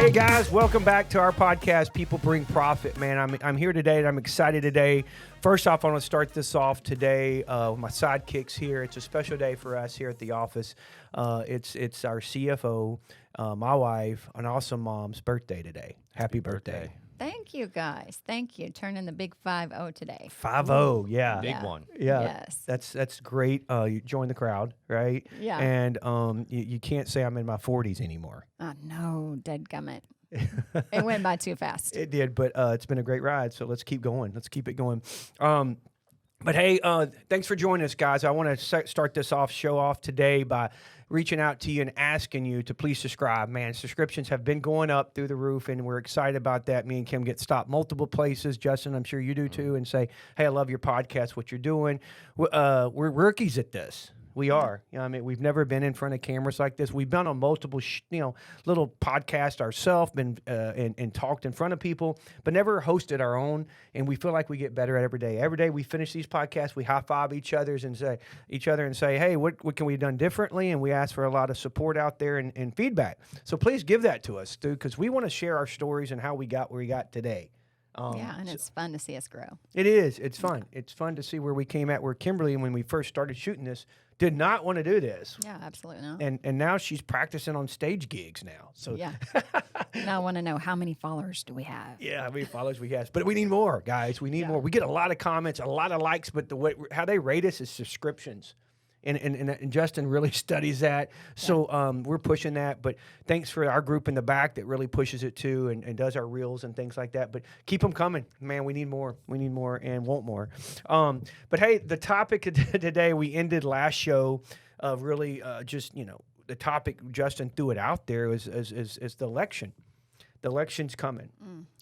Hey guys, welcome back to our podcast, People Bring Profit. Man, I'm here today and I'm excited today. First off, I want to start this off today with my sidekicks here. It's a special day for us here at the office. It's our CFO, my wife, and also mom's birthday today. Happy birthday. Thank you, guys. Thank you. Turning the big 5-0 today. 5-0, yeah. Big one. Yeah. Yes. That's great. You joined the crowd, right? Yeah. And you can't say I'm in my 40s anymore. Oh, no, dadgummit. It went by too fast. It did, but it's been a great ride, so let's keep going. Let's keep it going. But hey, thanks for joining us, guys. I want to start this show off today by reaching out to you and asking you to please subscribe. Man, subscriptions have been going up through the roof, and we're excited about that. Me and Kim get stopped multiple places. Justin, I'm sure you do too, and say, hey, I love your podcast, what you're doing. We're rookies at this. We are. You know, I mean, we've never been in front of cameras like this. We've been on multiple, little podcasts ourselves, been and talked in front of people, but never hosted our own. And we feel like we get better every day. Every day we finish these podcasts, we high five each other and say, hey, what can we have done differently? And we ask for a lot of support out there and feedback. So please give that to us, dude, because we want to share our stories and how we got where we got today. And it's fun to see us grow. It is. It's fun. It's fun to see where we came at. Where Kimberly, when we first started shooting this, did not want to do this. Yeah, absolutely not. And now she's practicing on stage gigs now. So Yeah. Now I want to know, how many followers do we have? yeah, how many followers we have. But we need more, guys. We need more. We get a lot of comments, a lot of likes, but how they rate us is subscriptions. And Justin really studies that. So we're pushing that. But thanks for our group in the back that really pushes it too and does our reels and things like that. But keep them coming. Man, we need more. We need more and want more. But hey, the topic today, we ended last show of really the topic, Justin threw it out there, is the election. The election's coming,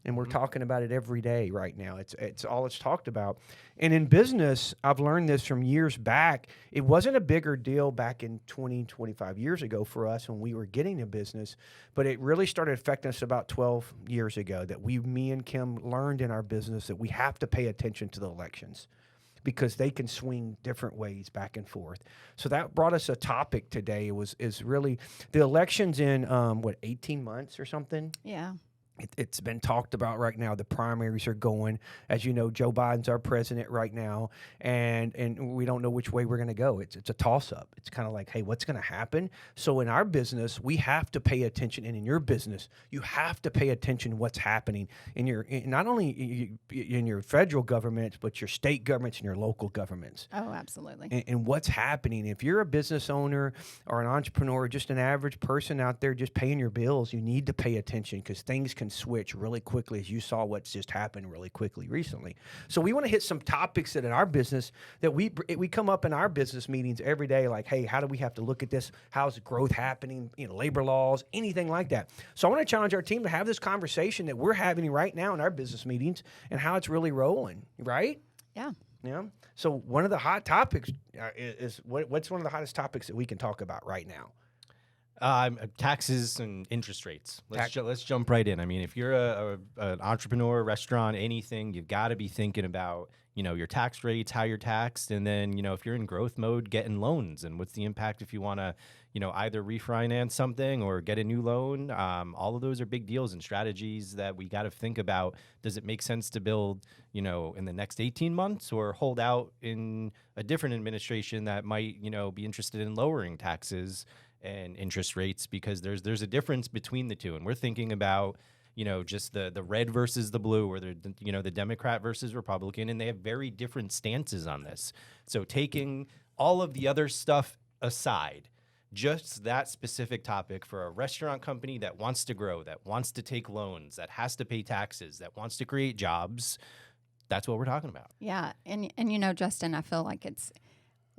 and we're talking about it every day right now. It's all it's talked about. And in business, I've learned this from years back. It wasn't a bigger deal back in 20, 25 years ago for us when we were getting a business, but it really started affecting us about 12 years ago that me and Kim learned in our business that we have to pay attention to the elections, because they can swing different ways back and forth. So that brought us a topic today. Is really the elections in 18 months or something. Yeah. It's been talked about right now. The primaries are going. As you know, Joe Biden's our president right now, and we don't know which way we're going to go. It's a toss-up. It's kind of like, hey, what's going to happen? So in our business, we have to pay attention, and in your business, you have to pay attention to what's happening not only in your federal governments, but your state governments and your local governments. Oh, absolutely. And what's happening. If you're a business owner or an entrepreneur, or just an average person out there just paying your bills, you need to pay attention, because things can switch really quickly, as you saw what's just happened really quickly recently. So we want to hit some topics that in our business that we come up in our business meetings every day, like, hey, how do we have to look at this? How's growth happening? Labor laws, anything like that. So I want to challenge our team to have this conversation that we're having right now in our business meetings and how it's really rolling, right? Yeah. Yeah. So one of the hot topics is what's one of the hottest topics that we can talk about right now? Taxes and interest rates. Let's jump right in. I mean, if you're an entrepreneur, restaurant, anything, you've got to be thinking about, your tax rates, how you're taxed, and then, if you're in growth mode, getting loans, and what's the impact if you want to, either refinance something or get a new loan. All of those are big deals and strategies that we got to think about. Does it make sense to build, in the next 18 months, or hold out in a different administration that might, be interested in lowering taxes and interest rates, because there's a difference between the two. And we're thinking about, just the red versus the blue, or the Democrat versus Republican, and they have very different stances on this. So taking all of the other stuff aside, just that specific topic for a restaurant company that wants to grow, that wants to take loans, that has to pay taxes, that wants to create jobs, that's what we're talking about. Yeah. And Justin, I feel like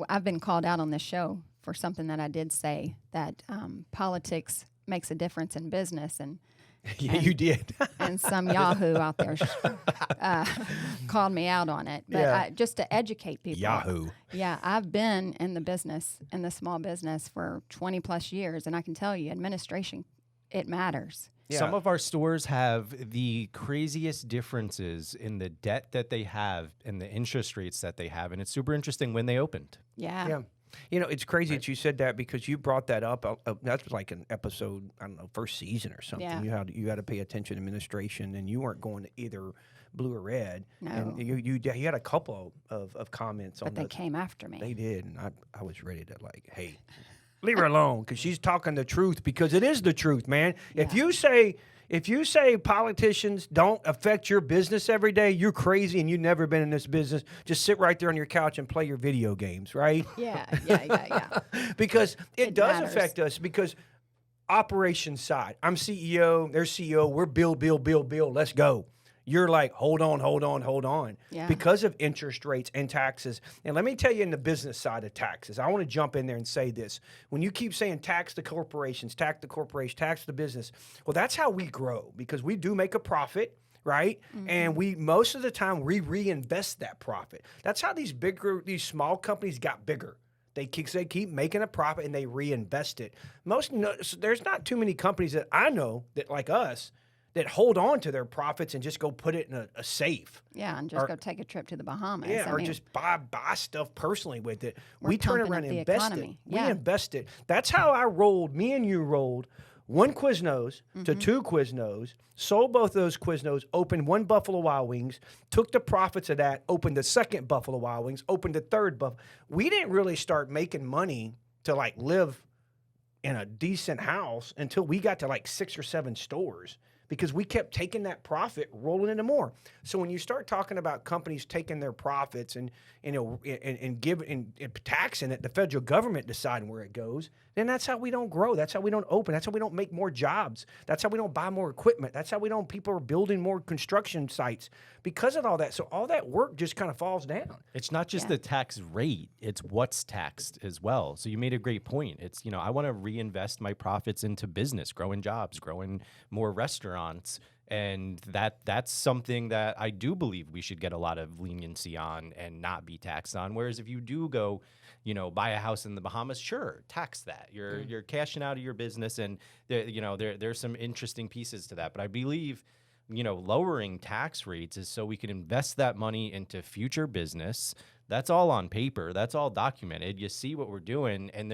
I've been called out on this show for something that I did say, that politics makes a difference in business, and you did. And some Yahoo out there called me out on it. But just to educate people. Yahoo. Yeah, I've been in the small business for 20 plus years, and I can tell you, administration, it matters. Yeah. Some of our stores have the craziest differences in the debt that they have and the interest rates that they have, and it's super interesting when they opened. Yeah. You know, it's crazy that you said that because you brought that up. That was like an episode, I don't know, first season or something. Yeah. You had to pay attention to administration, and you weren't going to either blue or red. No. And you had a couple of comments on But they those. came after me. They did, and I was ready to like, hey, leave her alone because she's talking the truth because it is the truth, man. If you say politicians don't affect your business every day, you're crazy and you've never been in this business. Just sit right there on your couch and play your video games, right? Yeah. Because it does matters. affect us because operations side. I'm CEO, they're CEO, we're Bill, let's go. You're like, hold on. Yeah. Because of interest rates and taxes. And let me tell you in the business side of taxes, I want to jump in there and say this. When you keep saying tax the corporations, tax the business, well, that's how we grow because we do make a profit, right? Mm-hmm. And most of the time, we reinvest that profit. That's how these small companies got bigger. They keep making a profit and they reinvest it. There's not too many companies that I know that like us that hold on to their profits and just go put it in a safe. Yeah, and just go take a trip to the Bahamas. Yeah, I or mean, just buy stuff personally with it. We're We turn pumping around up and the invest economy. it. We Yeah. invest it. That's how I rolled. Me and you rolled one Quiznos to two Quiznos, sold both those Quiznos, opened one Buffalo Wild Wings, took the profits of that, opened the second Buffalo Wild Wings, opened the third Buffalo. We didn't really start making money to like live in a decent house until we got to like 6 or 7 stores. Because we kept taking that profit, rolling into more. So when you start talking about companies taking their profits and taxing it, the federal government deciding where it goes, then that's how we don't grow. That's how we don't open. That's how we don't make more jobs. That's how we don't buy more equipment. That's how people are building more construction sites because of all that. So all that work just kind of falls down. It's not just the tax rate, it's what's taxed as well. So you made a great point. It's, I want to reinvest my profits into business, growing jobs, growing more restaurants. And that's something that I do believe we should get a lot of leniency on and not be taxed on. Whereas if you do go, buy a house in the Bahamas, sure, tax that. You're cashing out of your business, and there's some interesting pieces to that. But I believe, lowering tax rates is so we can invest that money into future business. That's all on paper. That's all documented. You see what we're doing, and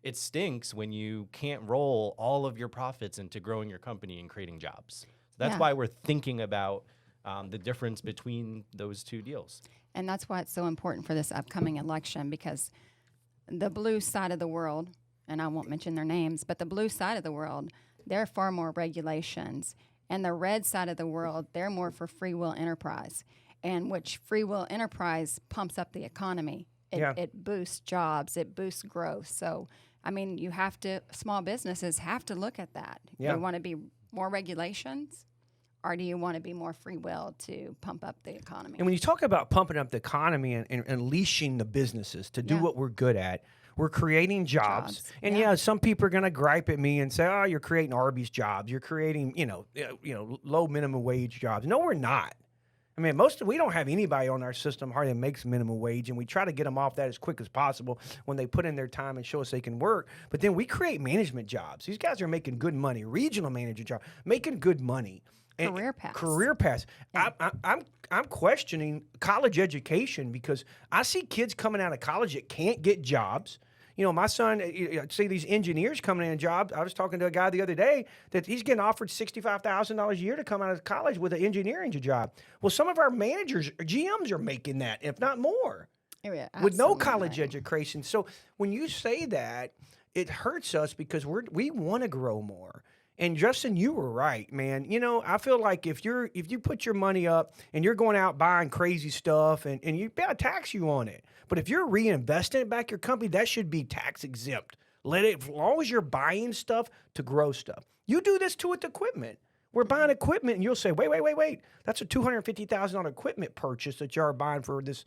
it stinks when you can't roll all of your profits into growing your company and creating jobs. That's why we're thinking about the difference between those two deals. and that's why it's so important for this upcoming election, because the blue side of the world, and I won't mention their names, but the blue side of the world, there are far more regulations. And the red side of the world, they're more for free will enterprise, and which free will enterprise pumps up the economy. It boosts jobs, it boosts growth. So, I mean, small businesses have to look at that. Yeah. Do you want to be more regulations, or do you want to be more free will to pump up the economy? And when you talk about pumping up the economy and unleashing the businesses to do what we're good at, we're creating jobs. And some people are going to gripe at me and say, "Oh, you're creating Arby's jobs. You're creating, low minimum wage jobs." No, we're not. I mean, we don't have anybody on our system hardly makes minimum wage, and we try to get them off that as quick as possible when they put in their time and show us they can work. But then we create management jobs. These guys are making good money, regional manager job, making good money. And Career paths. Yeah. I'm questioning college education because I see kids coming out of college that can't get jobs. My son, I see these engineers coming in jobs. I was talking to a guy the other day that he's getting offered $65,000 a year to come out of college with an engineering job. Well, some of our managers, GMs, are making that, if not more, with no college education. So when you say that, it hurts us because we want to grow more. And Justin, you were right, man. I feel like if you put your money up and you're going out buying crazy stuff and you got to tax you on it. But if you're reinvesting it back your company, that should be tax exempt. As long as you're buying stuff to grow stuff. You do this too with equipment. We're buying equipment and you'll say, wait. That's a $250,000 equipment purchase that you are buying for this,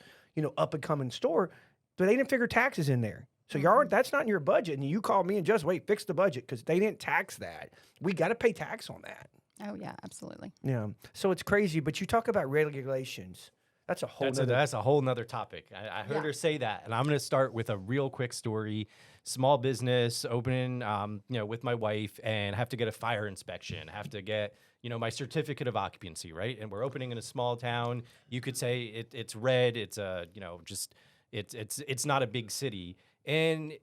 up and coming store. But they didn't figure taxes in there. So that's not in your budget. And you call me and just fix the budget because they didn't tax that. We got to pay tax on that. Oh, yeah, absolutely. Yeah. So it's crazy. But you talk about regulations. That's a whole nother topic. I heard her say that. And I'm going to start with a real quick story. Small business opening, with my wife, and have to get a fire inspection, have to get, my certificate of occupancy, right? And we're opening in a small town. You could say it's red. It's it's not a big city. And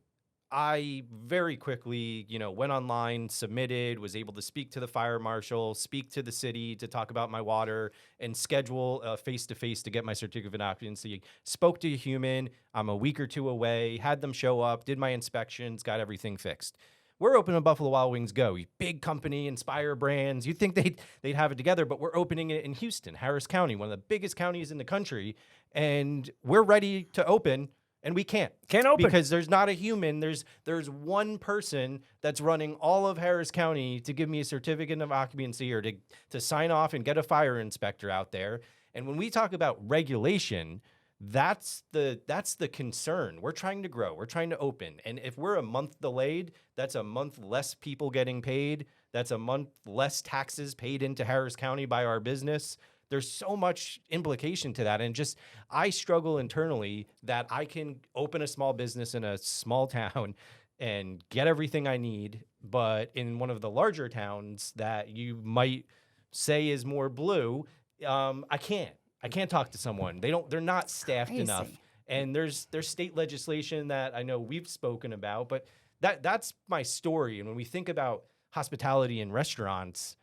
I very quickly, went online, submitted, was able to speak to the fire marshal, speak to the city to talk about my water, and schedule a face-to-face to get my certificate of occupancy. Spoke to a human. I'm a week or two away, had them show up, did my inspections, got everything fixed. We're open at Buffalo Wild Wings Go, big company, Inspire Brands. You'd think they'd have it together, but we're opening it in Houston, Harris County, one of the biggest counties in the country, and we're ready to open. And we can't open because there's not a human. There's one person that's running all of Harris County to give me a certificate of occupancy or to sign off and get a fire inspector out there. And when we talk about regulation, that's the concern. We're trying to grow. We're trying to open. And if we're a month delayed, that's a month less people getting paid. That's a month less taxes paid into Harris County by our business. There's so much implication to that. And just, I struggle internally that I can open a small business in a small town and get everything I need. But in one of the larger towns that you might say is more blue, I can't talk to someone. They're not staffed enough. And there's state legislation that I know we've spoken about, but that's my story. And when we think about hospitality and restaurants,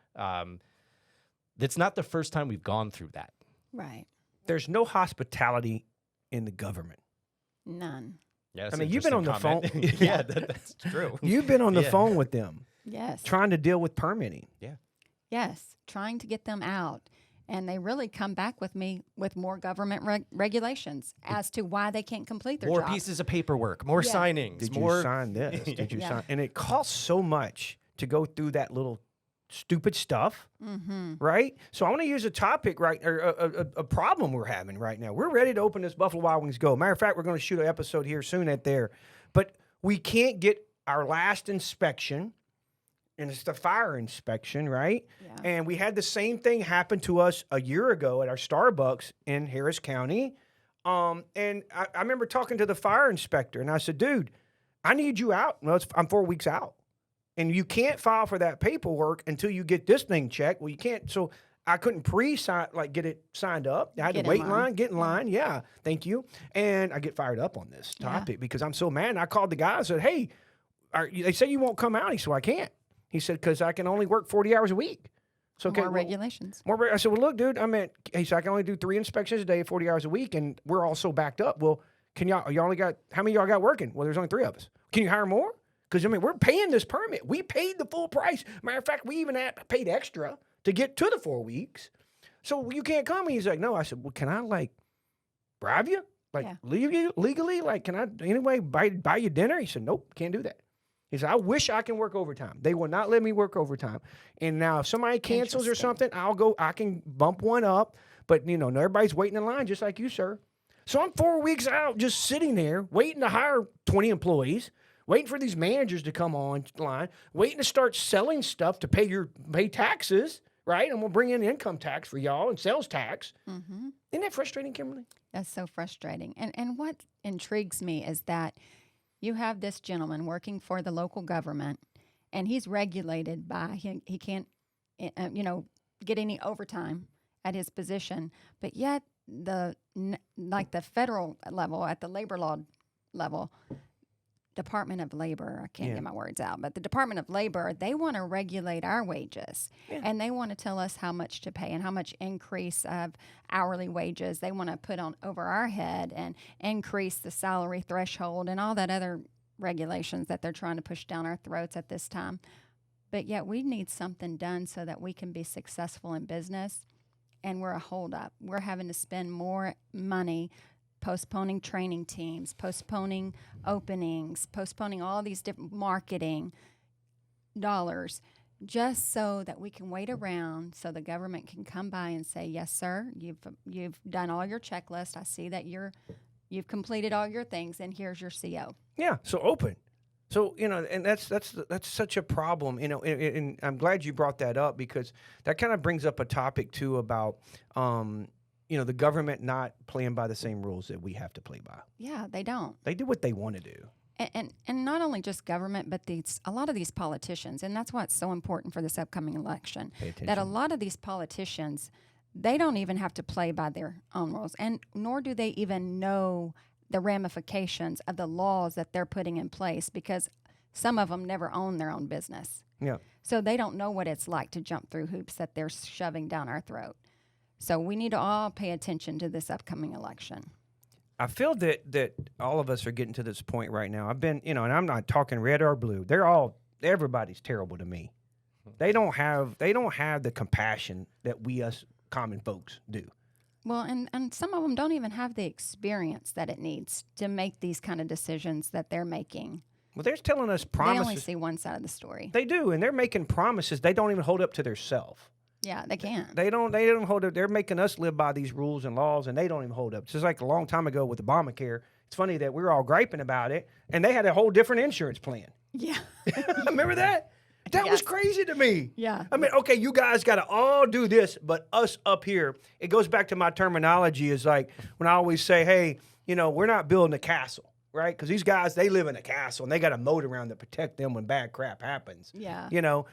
that's not the first time we've gone through that. Right. There's no hospitality in the government. None. Yeah, I mean, you've been on the phone. Yeah, that's true. You've been on the phone with them. Yes. Trying to deal with permitting. Yeah. Yes. Trying to get them out. And they really come back with me with more government regulations as to why they can't complete their More job. pieces of paperwork, more signings. Did more... you sign this? Did you sign? And it costs so much to go through that little stupid stuff, right? So I want to use a topic, right, or a problem we're having right now. We're ready to open this Buffalo Wild Wings Go. Matter of fact, we're going to shoot an episode here soon at there. But we can't get our last inspection, and it's the fire inspection, right? Yeah. And we had the same thing happen to us a year ago at our Starbucks in Harris County. And I remember talking to the fire inspector, and I said, dude, I need you out. Well, I'm 4 weeks out. And you can't file for that paperwork until you get this thing checked. Well, you can't. So I couldn't pre-sign, get it signed up. I had to wait in line, get in line. Yeah, thank you. And I get fired up on this topic because I'm so mad. And I called the guy and said, hey, they say you won't come out. He said, well, I can't. He said, because I can only work 40 hours a week. So More regulations. I said, well, look, dude, he said, I can only do 3 inspections a day, 40 hours a week, and we're all so backed up. Well, how many of y'all got working? Well, there's only 3 of us. Can you hire more? Because, we're paying this permit. We paid the full price. Matter of fact, we even paid extra to get to the 4 weeks. So you can't come. And he's like, no. I said, well, can I, bribe you? Leave you legally? Can I, anyway, buy you dinner? He said, nope, can't do that. He said, I wish I can work overtime. They will not let me work overtime. And now if somebody cancels or something, I can bump one up. But, everybody's waiting in line just like you, sir. So I'm 4 weeks out just sitting there waiting to hire 20 employees. Waiting for these managers to come online, waiting to start selling stuff to pay taxes, right? And we'll bring in income tax for y'all and sales tax. Mm-hmm. Isn't that frustrating, Kimberly? That's so frustrating. And what intrigues me is that you have this gentleman working for the local government, and he's regulated by, he can't, get any overtime at his position, but yet the federal level, at the labor law level, Department of Labor, I can't get my words out, but the Department of Labor, they want to regulate our wages, and they want to tell us how much to pay and how much increase of hourly wages they want to put on over our head and increase the salary threshold and all that other regulations that they're trying to push down our throats at this time. But yet we need something done so that we can be successful in business, and we're a holdup. We're having to spend more money postponing training teams, postponing openings, postponing all these different marketing dollars just so that we can wait around so the government can come by and say, yes, sir, you've done all your checklist. I see that you've completed all your things, and here's your CO. Yeah, so open. So, and that's such a problem, and I'm glad you brought that up because that kind of brings up a topic, too, about the government not playing by the same rules that we have to play by. Yeah, they don't. They do what they want to do. And not only just government, but a lot of these politicians, and that's why it's so important for this upcoming election, that a lot of these politicians, they don't even have to play by their own rules, and nor do they even know the ramifications of the laws that they're putting in place, because some of them never own their own business. Yeah. So they don't know what it's like to jump through hoops that they're shoving down our throat. So we need to all pay attention to this upcoming election. I feel that all of us are getting to this point right now. I've been, and I'm not talking red or blue. Everybody's terrible to me. They don't have the compassion that we us common folks do. Well, and some of them don't even have the experience that it needs to make these kind of decisions that they're making. Well, they're telling us promises. They only see one side of the story. They do, and they're making promises they don't even hold up to their self. Yeah, they can't. They don't hold up. They're making us live by these rules and laws, and they don't even hold up. It's just like a long time ago with Obamacare. It's funny that we were all griping about it, and they had a whole different insurance plan. Yeah. Remember that? That was crazy to me. Yeah. I mean, okay, you guys got to all do this, but us up here, it goes back to my terminology is like when I always say, hey, we're not building a castle, right? Because these guys, they live in a castle, and they got a moat around to protect them when bad crap happens. Yeah.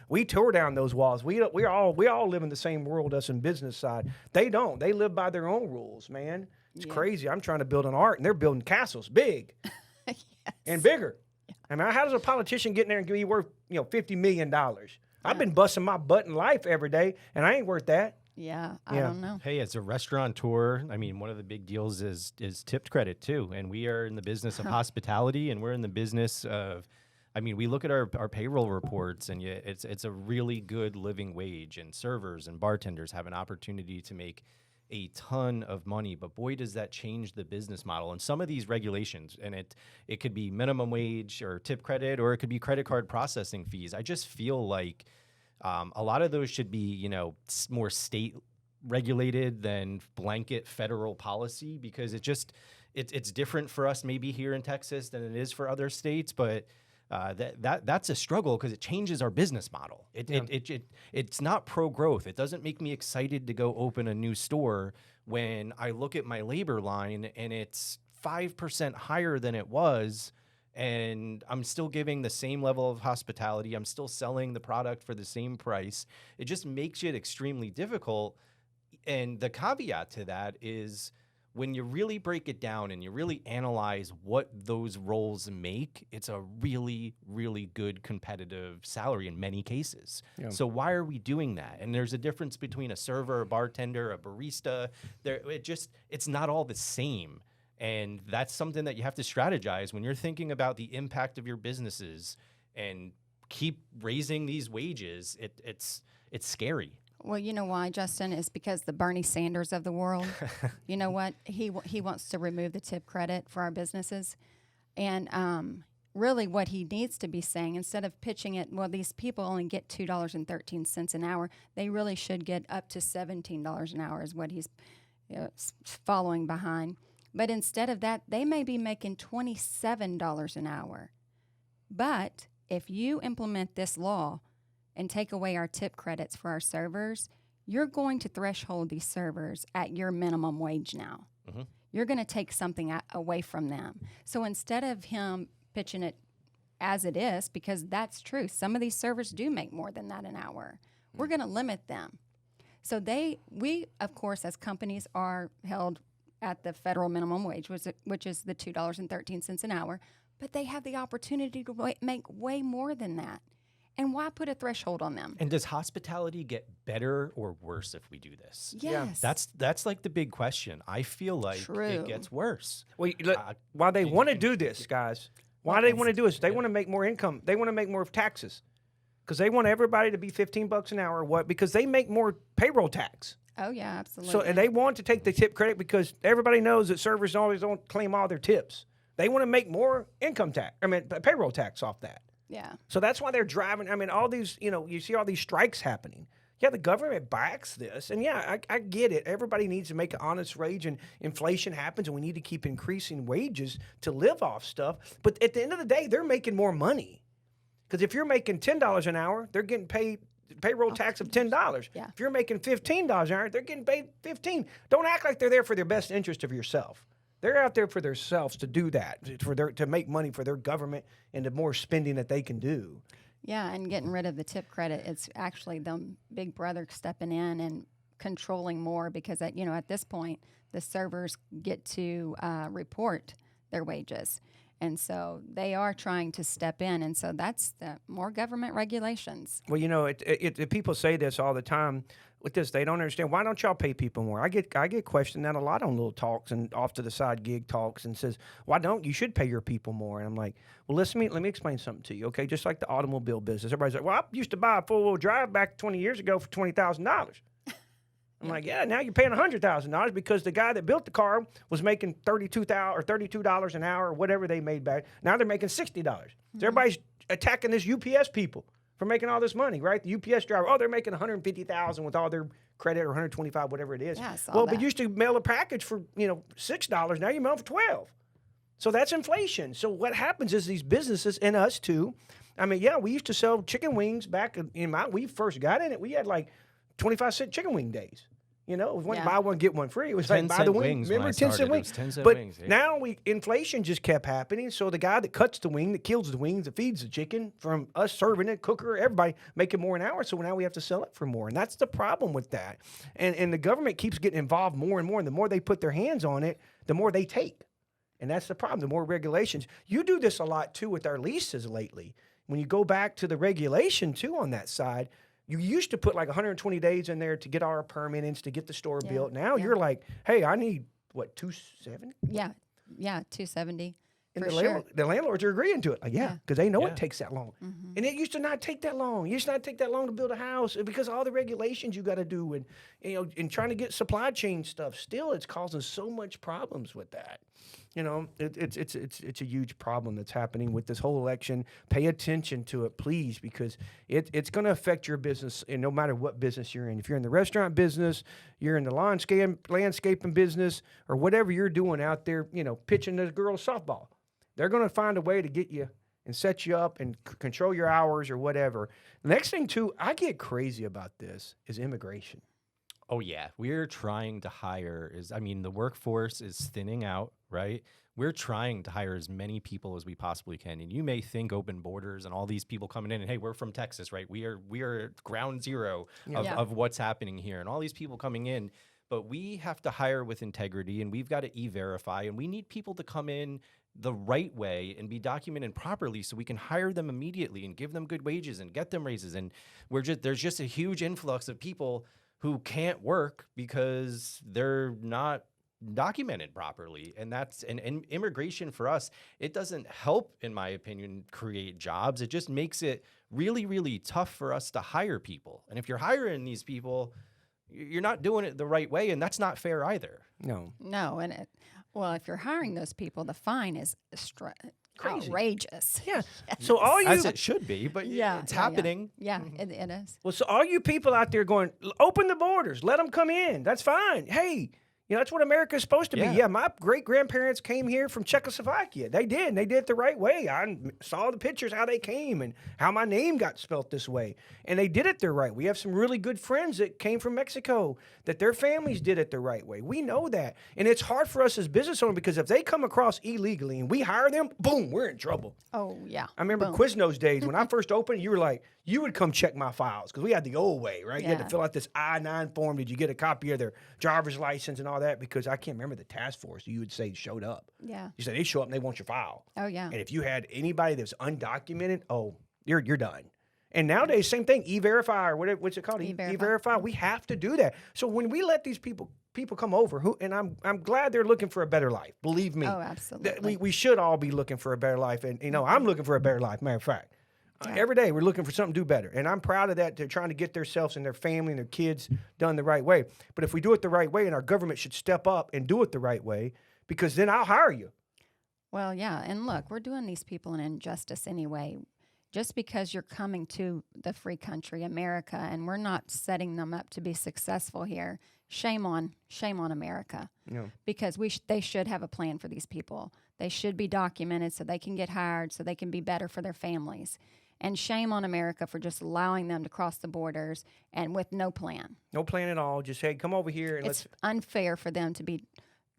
We tore down those walls. We all live in the same world, us in business side. They don't. They live by their own rules, man. It's crazy. I'm trying to build an art, and they're building castles big and bigger. I mean, how does a politician get in there and be worth, $50 million? I've been busting my butt in life every day, and I ain't worth that. Yeah, I don't know. Hey, as a restaurateur, I mean, one of the big deals is tipped credit too, and we are in the business of hospitality, and we're in the business of, we look at our payroll reports, and it's a really good living wage, and servers and bartenders have an opportunity to make a ton of money, but boy, does that change the business model. And some of these regulations, and it could be minimum wage or tip credit, or it could be credit card processing fees. I just feel like a lot of those should be, more state regulated than blanket federal policy, because it's different for us maybe here in Texas than it is for other states, but that's a struggle because it changes our business model. It's not pro-growth. It doesn't make me excited to go open a new store when I look at my labor line and it's 5% higher than it was, and I'm still giving the same level of hospitality. I'm still selling the product for the same price. It just makes it extremely difficult. And the caveat to that is, when you really break it down and you really analyze what those roles make, it's a really, really good competitive salary in many cases. Yeah. So why are we doing that? And there's a difference between a server, a bartender, a barista. It's not all the same. And that's something that you have to strategize when you're thinking about the impact of your businesses and keep raising these wages. It's scary. Well, you know why, Justin? Is because the Bernie Sanders of the world, you know what? He wants to remove the tip credit for our businesses. And really what he needs to be saying, instead of pitching it, well, these people only get $2.13 an hour, they really should get up to $17 an hour is what he's following behind. But instead of that, they may be making $27 an hour. But if you implement this law and take away our tip credits for our servers, you're going to threshold these servers at your minimum wage now. Mm-hmm. You're going to take something away from them. So instead of him pitching it as it is, because that's true, some of these servers do make more than that an hour. We're going to limit them. So we, of course, as companies are held at the federal minimum wage, which is the $2.13 an hour, but they have the opportunity to make way more than that. And why put a threshold on them? And does hospitality get better or worse if we do this? Yes. Yeah. That's like the big question. I feel like it gets worse. Well, why they want to do this, guys, why they want to do this, they want to make more income. They want to make more taxes because they want everybody to be $15 an hour or what, because they make more payroll tax. Oh, yeah, absolutely. So and they want to take the tip credit because everybody knows that servers always don't claim all their tips. They want to make more payroll tax off that. Yeah. So that's why they're driving. All these, you see all these strikes happening. Yeah, the government backs this. And yeah, I get it. Everybody needs to make an honest wage, and inflation happens, and we need to keep increasing wages to live off stuff. But at the end of the day, they're making more money. Because if you're making $10 an hour, they're getting paid payroll tax of $10. Yeah. If you're making $15 an hour, they're getting paid $15. Don't act like they're there for their best interest of yourself. They're out there for themselves to do that, to make money for their government and the more spending that they can do. Yeah, and getting rid of the tip credit, it's actually them big brother stepping in and controlling more, because at this point the servers get to report their wages. And so they are trying to step in. And so that's the more government regulations. Well, people say this all the time with this. They don't understand. Why don't y'all pay people more? I get questioned that a lot on little talks and off to the side gig talks and says, why don't you should pay your people more? And I'm like, well, let me explain something to you. Okay. Just like the automobile business. Everybody's like, well, I used to buy a 4-wheel drive back 20 years ago for $20,000. I'm like, yeah, now you're paying $100,000 because the guy that built the car was making $32 an hour or whatever they made back. Now they're making $60. So everybody's attacking this UPS people for making all this money, right? The UPS driver, they're making $150,000 with all their credit or $125, whatever it is. Yeah, I saw well, that. but you used to mail a package for $6. Now you mail for $12. So that's inflation. So what happens is these businesses and us too. I mean, yeah, we used to sell chicken wings back when we first got in it. We had like 25-cent chicken wing days. It was buy one, get one free. It was like buy the wings. Remember 10-cent wings? 10-cent But wings, yeah. now inflation just kept happening. So the guy that cuts the wing, that kills the wings, that feeds the chicken, from us serving it, cooker, everybody making more an hour. So now we have to sell it for more. And that's the problem with that. And the government keeps getting involved more and more. And the more they put their hands on it, the more they take. And that's the problem, the more regulations. You do this a lot too with our leases lately. When you go back to the regulation too on that side, you used to put like 120 days in there to get our permits, to get the store built. Now you're like, hey, I need, 270? Yeah, 270. And For the landlords are agreeing to it. Like, yeah, because they know Yeah. it takes that long. Mm-hmm. And it used to not take that long. It used to not take that long to build a house because of all the regulations you got to do and trying to get supply chain stuff. Still, it's causing so much problems with that. It's a huge problem that's happening with this whole election. Pay attention to it, please, because it's going to affect your business, and no matter what business you're in. If you're in the restaurant business, you're in the landscaping business, or whatever you're doing out there, pitching the girls softball. They're going to find a way to get you and set you up and control your hours or whatever. The next thing, too, I get crazy about this is immigration. Oh, yeah. We're trying to hire the workforce is thinning out, right? We're trying to hire as many people as we possibly can. And you may think open borders and all these people coming in and, hey, we're from Texas, right? We are ground zero of what's happening here. And all these people coming in. But we have to hire with integrity, and we've got to e-verify, and we need people to come in the right way and be documented properly so we can hire them immediately and give them good wages and get them raises. And there's just a huge influx of people who can't work because they're not documented properly. And that's and immigration for us, it doesn't help, in my opinion, create jobs. It just makes it really, really tough for us to hire people. And if you're hiring these people, you're not doing it the right way, and that's not fair either. No. And if you're hiring those people, the fine is Crazy. Outrageous. Yeah. So all you As it should be, but it's happening. Yeah, it is. Well, so all you people out there going, open the borders, let them come in. That's fine. Hey, that's what America's supposed to be. Yeah, my great-grandparents came here from Czechoslovakia. They did, and they did it the right way. I saw the pictures, how they came and how my name got spelt this way. And they did it the right way. We have some really good friends that came from Mexico, that their families did it the right way. We know that. And it's hard for us as business owners because if they come across illegally and we hire them, boom, we're in trouble. Oh, yeah. I remember Quiznos days when I first opened, you were like, you would come check my files because we had the old way, right? You had to fill out this I-9 form. Did you get a copy of their driver's license and all that? Because I can't remember the task force you would say showed up. Yeah. You said they show up and they want your file. Oh, yeah. And if you had anybody that's undocumented, you're done. And nowadays, same thing, E-Verify or what's it called? E-Verify. We have to do that. So when we let these people come over, and I'm glad they're looking for a better life. Believe me. Oh, absolutely. We should all be looking for a better life. And, I'm looking for a better life, matter of fact. Every day we're looking for something to do better. And I'm proud of that. They're trying to get themselves and their family and their kids done the right way. But if we do it the right way, and our government should step up and do it the right way, because then I'll hire you. Well, yeah. And look, we're doing these people an injustice anyway. Just because you're coming to the free country, America, and we're not setting them up to be successful here, shame on America. Yeah. Because they should have a plan for these people. They should be documented so they can get hired, so they can be better for their families. And shame on America for just allowing them to cross the borders and with no plan. No plan at all. Just, hey, come over here and it's unfair for them to be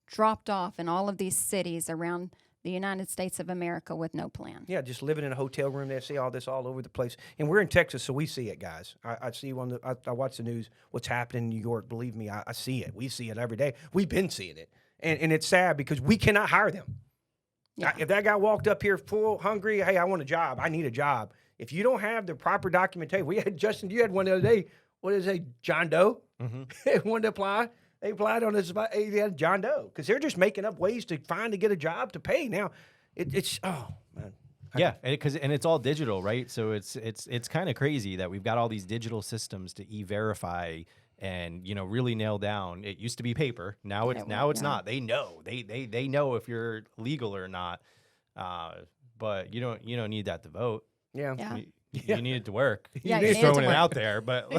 dropped off in all of these cities around the United States of America with no plan. Yeah, just living in a hotel room. They see all this all over the place. And we're in Texas, so we see it, guys. I see I watch the news, what's happening in New York. Believe me, I see it. We see it every day. We've been seeing it. And it's sad because we cannot hire them. Yeah. If that guy walked up here full hungry, hey, I want a job. I need a job. If you don't have the proper documentation, we had Justin. You had one the other day. What is it, John Doe? Wanted to apply. They applied on his. He had John Doe because they're just making up ways to get a job to pay. Now, it's oh man. Yeah, and it's all digital, right? So it's kind of crazy that we've got all these digital systems to e-verify and really nail down. It used to be paper. Now it's not. They know. They know if you're legal or not. But you don't need that to vote. Yeah. You need it to work. Yeah, You're you just need it to throwing it work. out there, but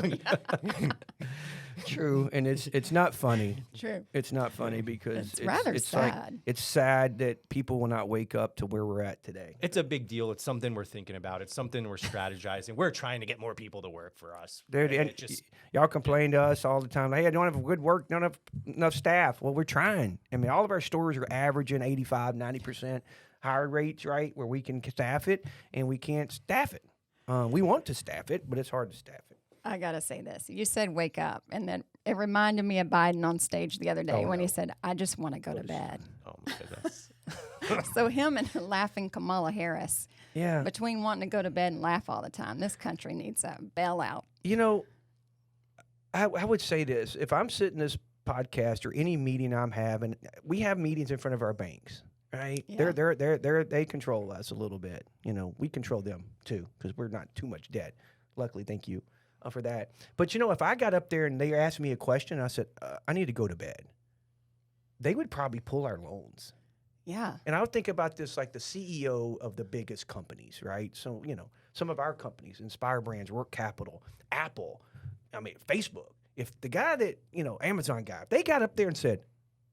True, and it's not funny. True. It's not funny because It's rather sad. It's sad that people will not wake up to where we're at today. it's a big deal. It's something we're thinking about. It's something we're strategizing. We're trying to get more people to work for us. Dude, And and it just y'all complain to us all the time. Hey, I don't have good work, don't have enough staff. Well, we're trying. I mean, all of our stores are averaging 85, 90% hire rates, right, where we can staff it, and we can't staff it. We want to staff it, but it's hard to staff it. I gotta say this. You said wake up, and then it reminded me of Biden on stage the other day when he said, "I just want to go to bed." oh my goodness. So him and laughing Kamala Harris, Yeah. between wanting to go to bed and laugh all the time, this country needs a bailout. I would say this. If I'm sitting this podcast or any meeting I'm having, we have meetings in front of our banks, right? Yeah. They control us a little bit. We control them too because we're not too much debt. Luckily, thank you for that. But if I got up there and they asked me a question, I said, I need to go to bed. They would probably pull our loans. Yeah. And I would think about this like the CEO of the biggest companies, right? So, some of our companies, Inspire Brands, Work Capital, Apple, Facebook. If the guy that, Amazon guy, if they got up there and said,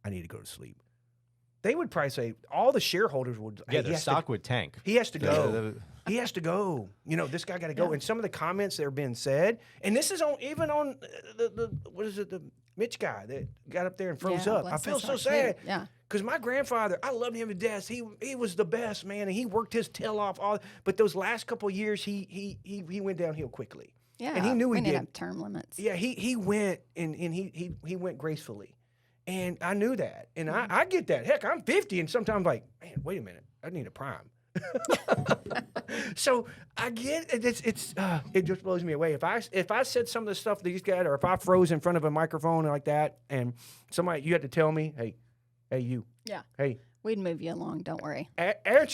I need to go to sleep, they would probably say, all the shareholders would. Yeah, their stock would tank. He has to go. He has to go. This guy got to go. Yeah. And some of the comments that are being said, and this is on the Mitch guy that got up there and froze Yeah, up. I bless feel his so heart, sad. too. Yeah. Because my grandfather, I loved him to death. He was the best, man, and he worked his tail off. But those last couple of years, he went downhill quickly. Yeah. And he knew we he need to did. have term limits. Yeah, he went and he went gracefully, and I knew that, and I get that. Heck, I'm 50, and sometimes like, man, wait a minute, I need a prime. So I get it. It just blows me away. If I said some of the stuff these guys, or if I froze in front of a microphone like that, and somebody you had to tell me, hey you, Yeah. hey, We'd move you along. Don't worry. ask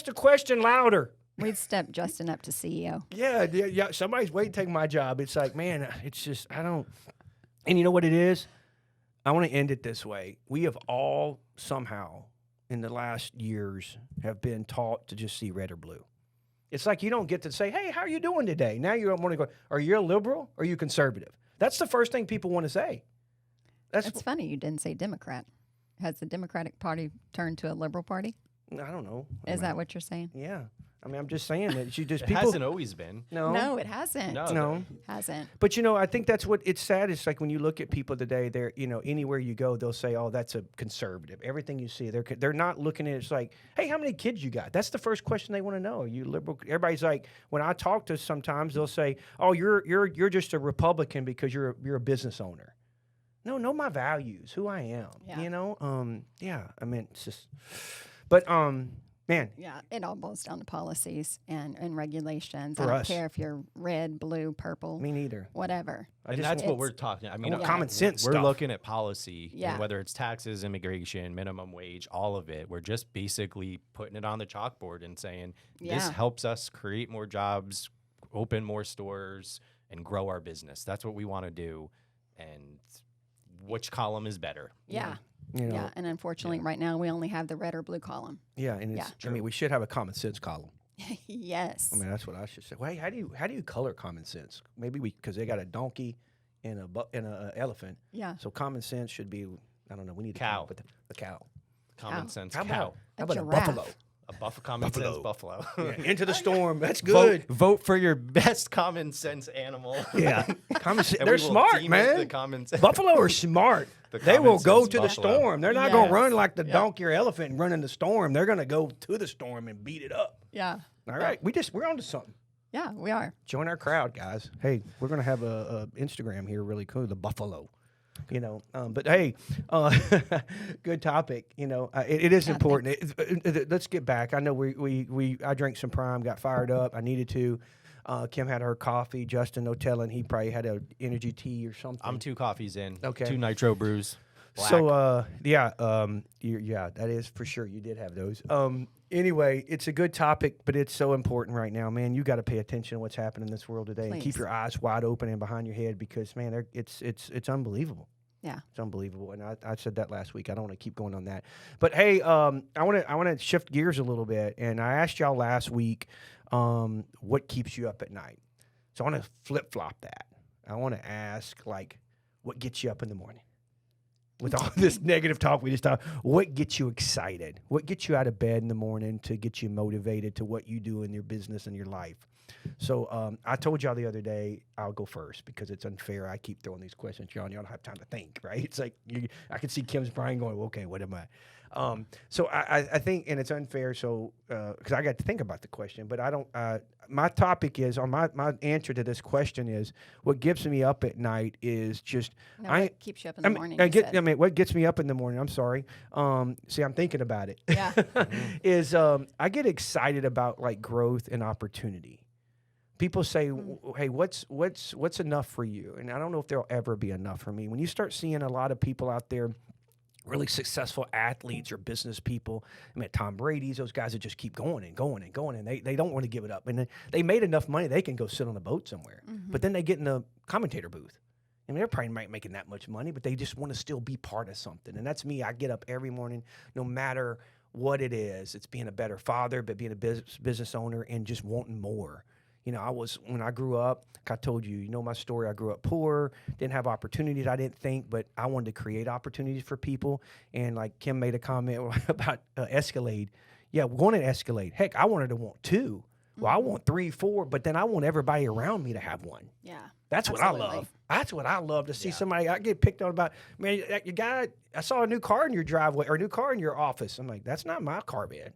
the question louder. We'd step Justin up to CEO. Yeah. Somebody's waiting to take my job. It's like, man, it's just I don't. And you know what it is? I want to end it this way. We have all somehow in the last years have been taught to just see red or blue. It's like you don't get to say, hey, how are you doing today? Now you don't want to go, are you a liberal or are you conservative? That's the first thing people want to say. It's funny you didn't say Democrat. Has the Democratic Party turned to a liberal party? I don't know. Is that what you're saying? Yeah. I'm just saying that you just It people. hasn't always been. No, it hasn't. No. Hasn't. But I think that's what it's sad. It's like when you look at people today, they're anywhere you go, they'll say, "Oh, that's a conservative." Everything you see, they're not looking at it. It's like, "Hey, how many kids you got?" That's the first question they want to know. Are you liberal? Everybody's like, when I talk to sometimes they'll say, "Oh, you're just a Republican because you're a business owner." No, know my values, who I am. Yeah. Yeah. I mean, it's just, but man. Yeah, it all boils down to policies and regulations. For I don't us. care if you're red, blue, purple, Me neither. whatever. And that's what we're talking. I mean, want common sense We're stuff. looking at policy, Yeah. and whether it's taxes, immigration, minimum wage, all of it. We're just basically putting it on the chalkboard and saying this Yeah. helps us create more jobs, open more stores, and grow our business. That's what we want to do. And which column is better? Yeah. You know, Yeah, and unfortunately, right now we only have the red or blue column. yeah, and it's. I mean, we should have a common sense column. Yes. I mean, that's what I should say. Well, hey, how do you color common sense? Maybe because they got a donkey and a elephant. Yeah. So common sense should be. I don't know. We need Cow. to come up with a cow. Common sense How cow. about, A how about giraffe. a buffalo? A common sense buffalo. Yeah, into the storm. That's good. Vote for your best common sense animal. Yeah, common sense. And They're we will smart, deem it man. the common sense. Buffalo are smart. The They will common go sense to the buffalo. storm. They're not going Yes. to run like the Yeah. donkey or elephant and run in the storm. They're going to go to the storm and beat it up. Yeah. All right, we're on to something. Yeah, we are. Join our crowd, guys. Hey, we're going to have a Instagram here really cool, the Buffalo. But hey, good topic. It is important. Let's get back. I know I drank some Prime, got fired up. I needed to. Kim had her coffee. Justin, no telling, he probably had a energy tea or something. I'm 2 coffees in. Okay. 2 nitro brews. Black. So that is for sure. You did have those. Anyway, it's a good topic, but it's so important right now, man. You got to pay attention to what's happening in this world today, and keep your eyes wide open and behind your head, because man, it's unbelievable. Yeah, it's unbelievable. And I said that last week. I don't want to keep going on that, but hey, I want to shift gears a little bit, and I asked y'all last week, what keeps you up at night? So I want to flip flop that. I want to ask, like, what gets you up in the morning? With all this negative talk we just talked, what gets you excited? What gets you out of bed in the morning to get you motivated to what you do in your business and your life? So I told y'all the other day, I'll go first because it's unfair. I keep throwing these questions at y'all, and y'all don't have time to think, right? It's like I can see Kim's brain going, okay, what am I? So I think, and it's unfair, so because I got to think about the question, but I don't. My topic is, or my answer to this question is, what gets me up at night is just what keeps you up in the morning? What gets me up in the morning? I'm sorry. See, I'm thinking about it. Yeah. Is I get excited about like growth and opportunity. People say, "Hey, what's enough for you?" And I don't know if there'll ever be enough for me. When you start seeing a lot of people out there, really successful athletes or business people. I mean, Tom Brady's, those guys that just keep going and going and going, and they don't want to give it up. And they made enough money, they can go sit on a boat somewhere. Mm-hmm. But then they get in the commentator booth. I mean, they're probably not making that much money, but they just want to still be part of something. And that's me. I get up every morning, no matter what it is. It's being a better father, but being a business owner and just wanting more. When I grew up, like I told you, my story, I grew up poor, didn't have opportunities, I didn't think, but I wanted to create opportunities for people. And like Kim made a comment about Escalade. Yeah, wanted Escalade. Heck, I wanted to want 2. Well, I want 3, 4, but then I want everybody around me to have one. Yeah. That's absolutely. What I love. That's what I love to see somebody. I get picked on about, man, you got, I saw a new car in your driveway or a new car in your office. I'm like, that's not my car bed.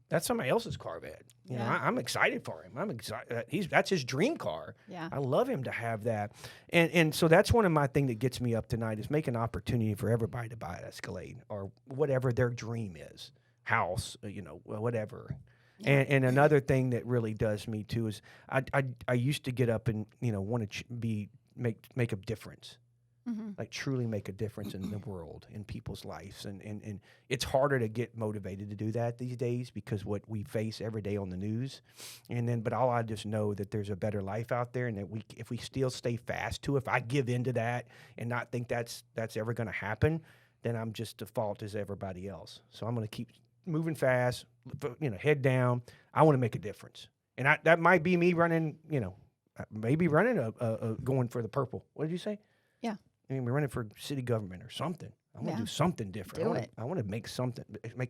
That's somebody else's car bed. I'm excited for him. I'm excited. That's his dream car. Yeah. I love him to have that. And so that's one of my thing that gets me up tonight is make an opportunity for everybody to buy an Escalade or whatever their dream is. House, whatever. Yeah. And another thing that really does me too is I used to get up and want to make a difference. Mm-hmm. Like truly make a difference in the world, in people's lives. And it's harder to get motivated to do that these days because what we face every day on the news. But all I just know that there's a better life out there, and that if we still stay fast to it, if I give into that and not think that's ever going to happen, then I'm just default as everybody else. So I'm going to keep moving fast, head down. I want to make a difference. And that might be me running, maybe running going for the purple. What did you say? Yeah. I mean, we're running for city government or something. I want to do something different. I want to make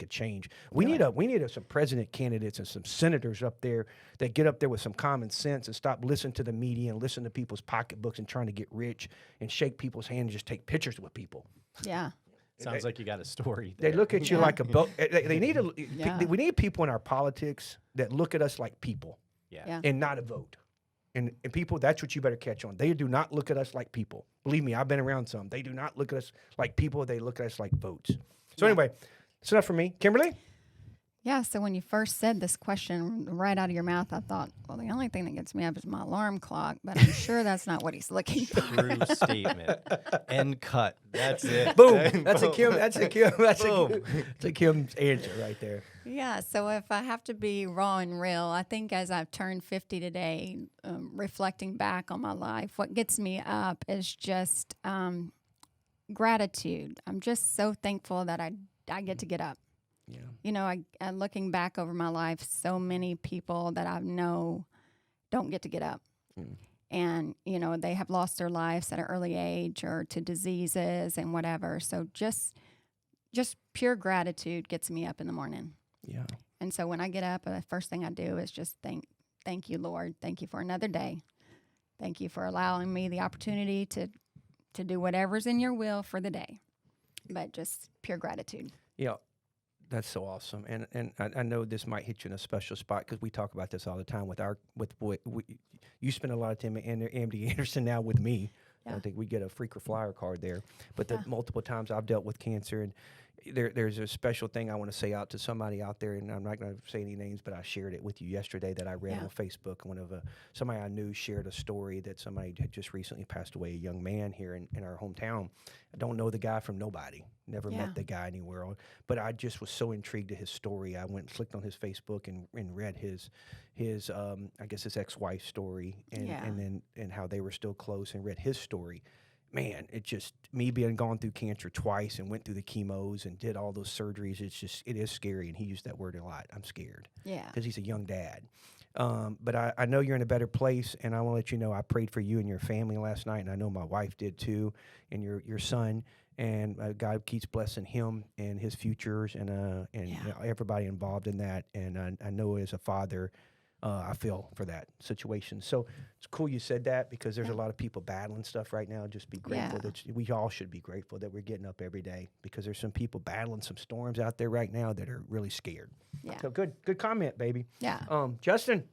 a change. We need some president candidates and some senators up there that get up there with some common sense and stop listening to the media and listen to people's pocketbooks and trying to get rich and shake people's hands and just take pictures with people. Yeah. Sounds like you got a story there. They look at you like a boat. We need people in our politics that look at us like people and not a vote. And people, that's what you better catch on. They do not look at us like people. Believe me, I've been around some. They do not look at us like people. They look at us like votes. So anyway, that's enough for me. Kimberly? Yeah, so when you first said this question right out of your mouth, I thought, well, the only thing that gets me up is my alarm clock, but I'm sure that's not what he's looking for. True statement. End cut. That's it. Boom. That's a Kim's answer right there. Yeah, so if I have to be raw and real, I think as I've turned 50 today, reflecting back on my life, what gets me up is just gratitude. I'm just so thankful that I get to get up. Yeah. I looking back over my life, so many people that I know don't get to get up. Mm. And, they have lost their lives at an early age or to diseases and whatever. So just pure gratitude gets me up in the morning. Yeah. And so when I get up, the first thing I do is just thank you, Lord. Thank you for another day. Thank you for allowing me the opportunity to do whatever's in your will for the day. But just pure gratitude. Yeah. That's so awesome, and I know this might hit you in a special spot because we talk about this all the time with you spend a lot of time at MD Anderson now with me, Yeah. I think we get a freaker flyer card there. But the Yeah. multiple times I've dealt with cancer, and there's a special thing I want to say out to somebody out there, and I'm not going to say any names, but I shared it with you yesterday that I read Yeah. on Facebook. One of somebody I knew shared a story that somebody had just recently passed away, a young man here in our hometown. I don't know the guy from nobody, never Yeah. met the guy anywhere, but I just was so intrigued to his story. I went and clicked on his Facebook and read his I guess his ex-wife's story, Yeah. and how they were still close, and read his story. Man, it just, me being gone through cancer twice and went through the chemos and did all those surgeries, it is scary. And he used that word a lot. I'm scared Yeah. because he's a young dad. But I know you're in a better place, and I want to let you know I prayed for you and your family last night, and I know my wife did too, and your son. And God keeps blessing him and his futures, and you know, everybody involved in that. And I know as a father, I feel for that situation. So it's cool you said that, because there's a lot of people battling stuff right now. Just be grateful that we all should be grateful that we're getting up every day, because there's some people battling some storms out there right now that are really scared. Yeah. So good comment, baby. Yeah. Justin.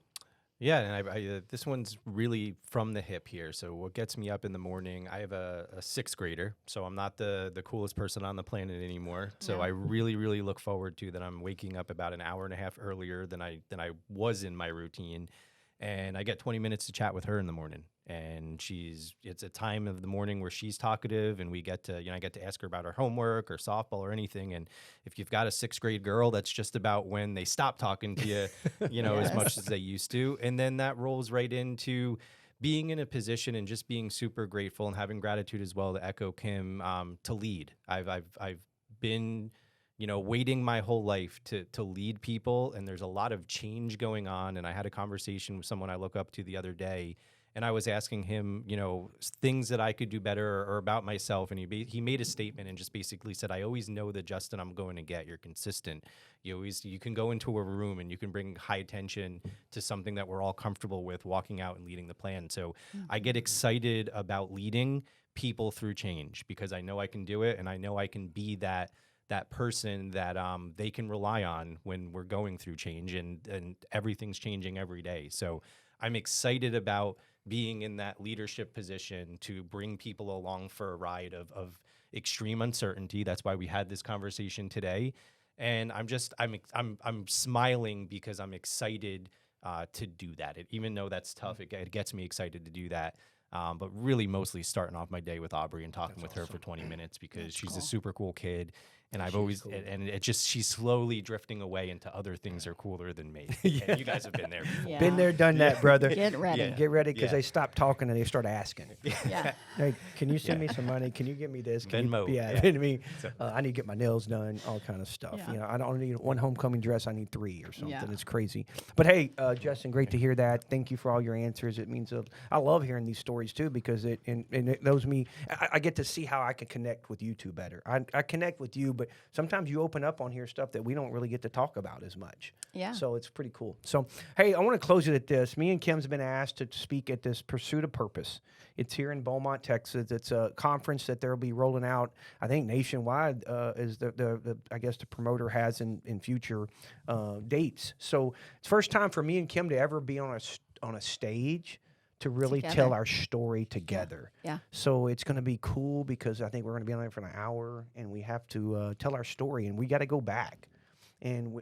Yeah, and this one's really from the hip here. So what gets me up in the morning, I have a sixth grader, so I'm not the coolest person on the planet anymore. So Yeah. I really, really look forward to that. I'm waking up about an hour and a half earlier than I was in my routine. And I get 20 minutes to chat with her in the morning. And it's a time of the morning where she's talkative, and we get to, I get to ask her about her homework or softball or anything. And if you've got a sixth grade girl, that's just about when they stop talking to you, as much as they used to. And then that rolls right into being in a position and just being super grateful and having gratitude as well, to echo Kim, to lead. I've been, waiting my whole life to lead people, and there's a lot of change going on. And I had a conversation with someone I look up to the other day, and I was asking him, things that I could do better or about myself. And he made a statement and just basically said, I always know the Justin I'm going to get. You're consistent. You can go into a room and you can bring high attention to something that we're all comfortable with, walking out and leading the plan. So I get excited about leading people through change, because I know I can do it, and I know I can be that person that they can rely on when we're going through change, and everything's changing every day. So I'm excited about being in that leadership position to bring people along for a ride of extreme uncertainty. That's why we had this conversation today. And I'm smiling because I'm excited to do that. Even though that's tough, it gets me excited to do that. But really mostly starting off my day with Aubrey and talking with her for 20 minutes, because she's a super cool kid. And she's slowly drifting away into other things that are cooler than me. And you guys have been there before. Yeah. Been there, done that, brother. Get ready. Yeah. Get ready, because they stop talking and they start asking. Yeah. Hey, can you send me some money? Can you get me this? Can Venmo. You, Yeah. I mean, I need to get my nails done, all kind of stuff. Yeah. I don't need one homecoming dress. I need 3 or something. Yeah. It's crazy. But hey, Justin, great to hear that. Thank you for all your answers. It means I love hearing these stories too, because it knows me. I get to see how I can connect with you two better. I connect with you, but sometimes you open up on here stuff that we don't really get to talk about as much. Yeah. So it's pretty cool. So, hey, I want to close it at this. Me and Kim's been asked to speak at this Pursuit of Purpose. It's here in Beaumont, Texas. It's a conference that they'll be rolling out, I think, nationwide, is the I guess the promoter has in future dates. So it's first time for me and Kim to ever be on a stage to really Together. tell our story together. Yeah. So it's going to be cool, because I think we're going to be on there for an hour, and we have to tell our story, and we got to go back. And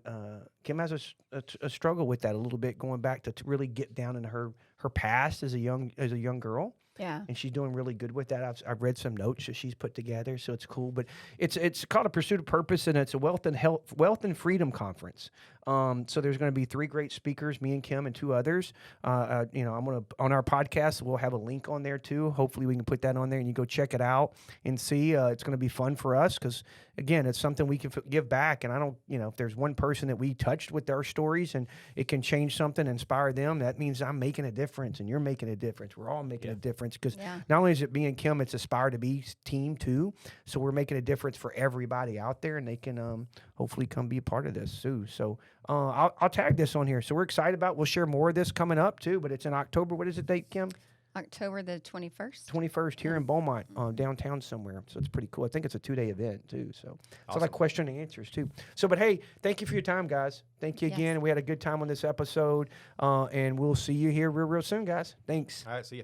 Kim has a struggle with that a little bit, going back to really get down in her past as a young girl. Yeah. And she's doing really good with that. I've read some notes that she's put together, so it's cool. But it's called a Pursuit of Purpose, and it's a wealth and freedom conference. So there's going to be 3 great speakers, me and Kim and 2 others. I'm gonna, on our podcast, we'll have a link on there too. Hopefully we can put that on there, and you go check it out and see. It's going to be fun for us, because again, it's something we can give back. And I don't, if there's one person that we touched with our stories and it can change something, inspire them, that means I'm making a difference, and you're making a difference. We're all making a difference, because not only is it me and Kim, it's Aspire to Be team too. So we're making a difference for everybody out there, and they can hopefully come be a part of this too. So I'll tag this on here. So we're excited about. We'll share more of this coming up too. But it's in October. What is the date, Kim? October the 21st. 21st here in Beaumont, downtown somewhere. So it's pretty cool. I think it's a 2-day event too. So it's Awesome. like question and answers too. So, but hey, thank you for your time, guys. Thank you again. Yes. We had a good time on this episode, and we'll see you here real soon, guys. Thanks. All right, see you.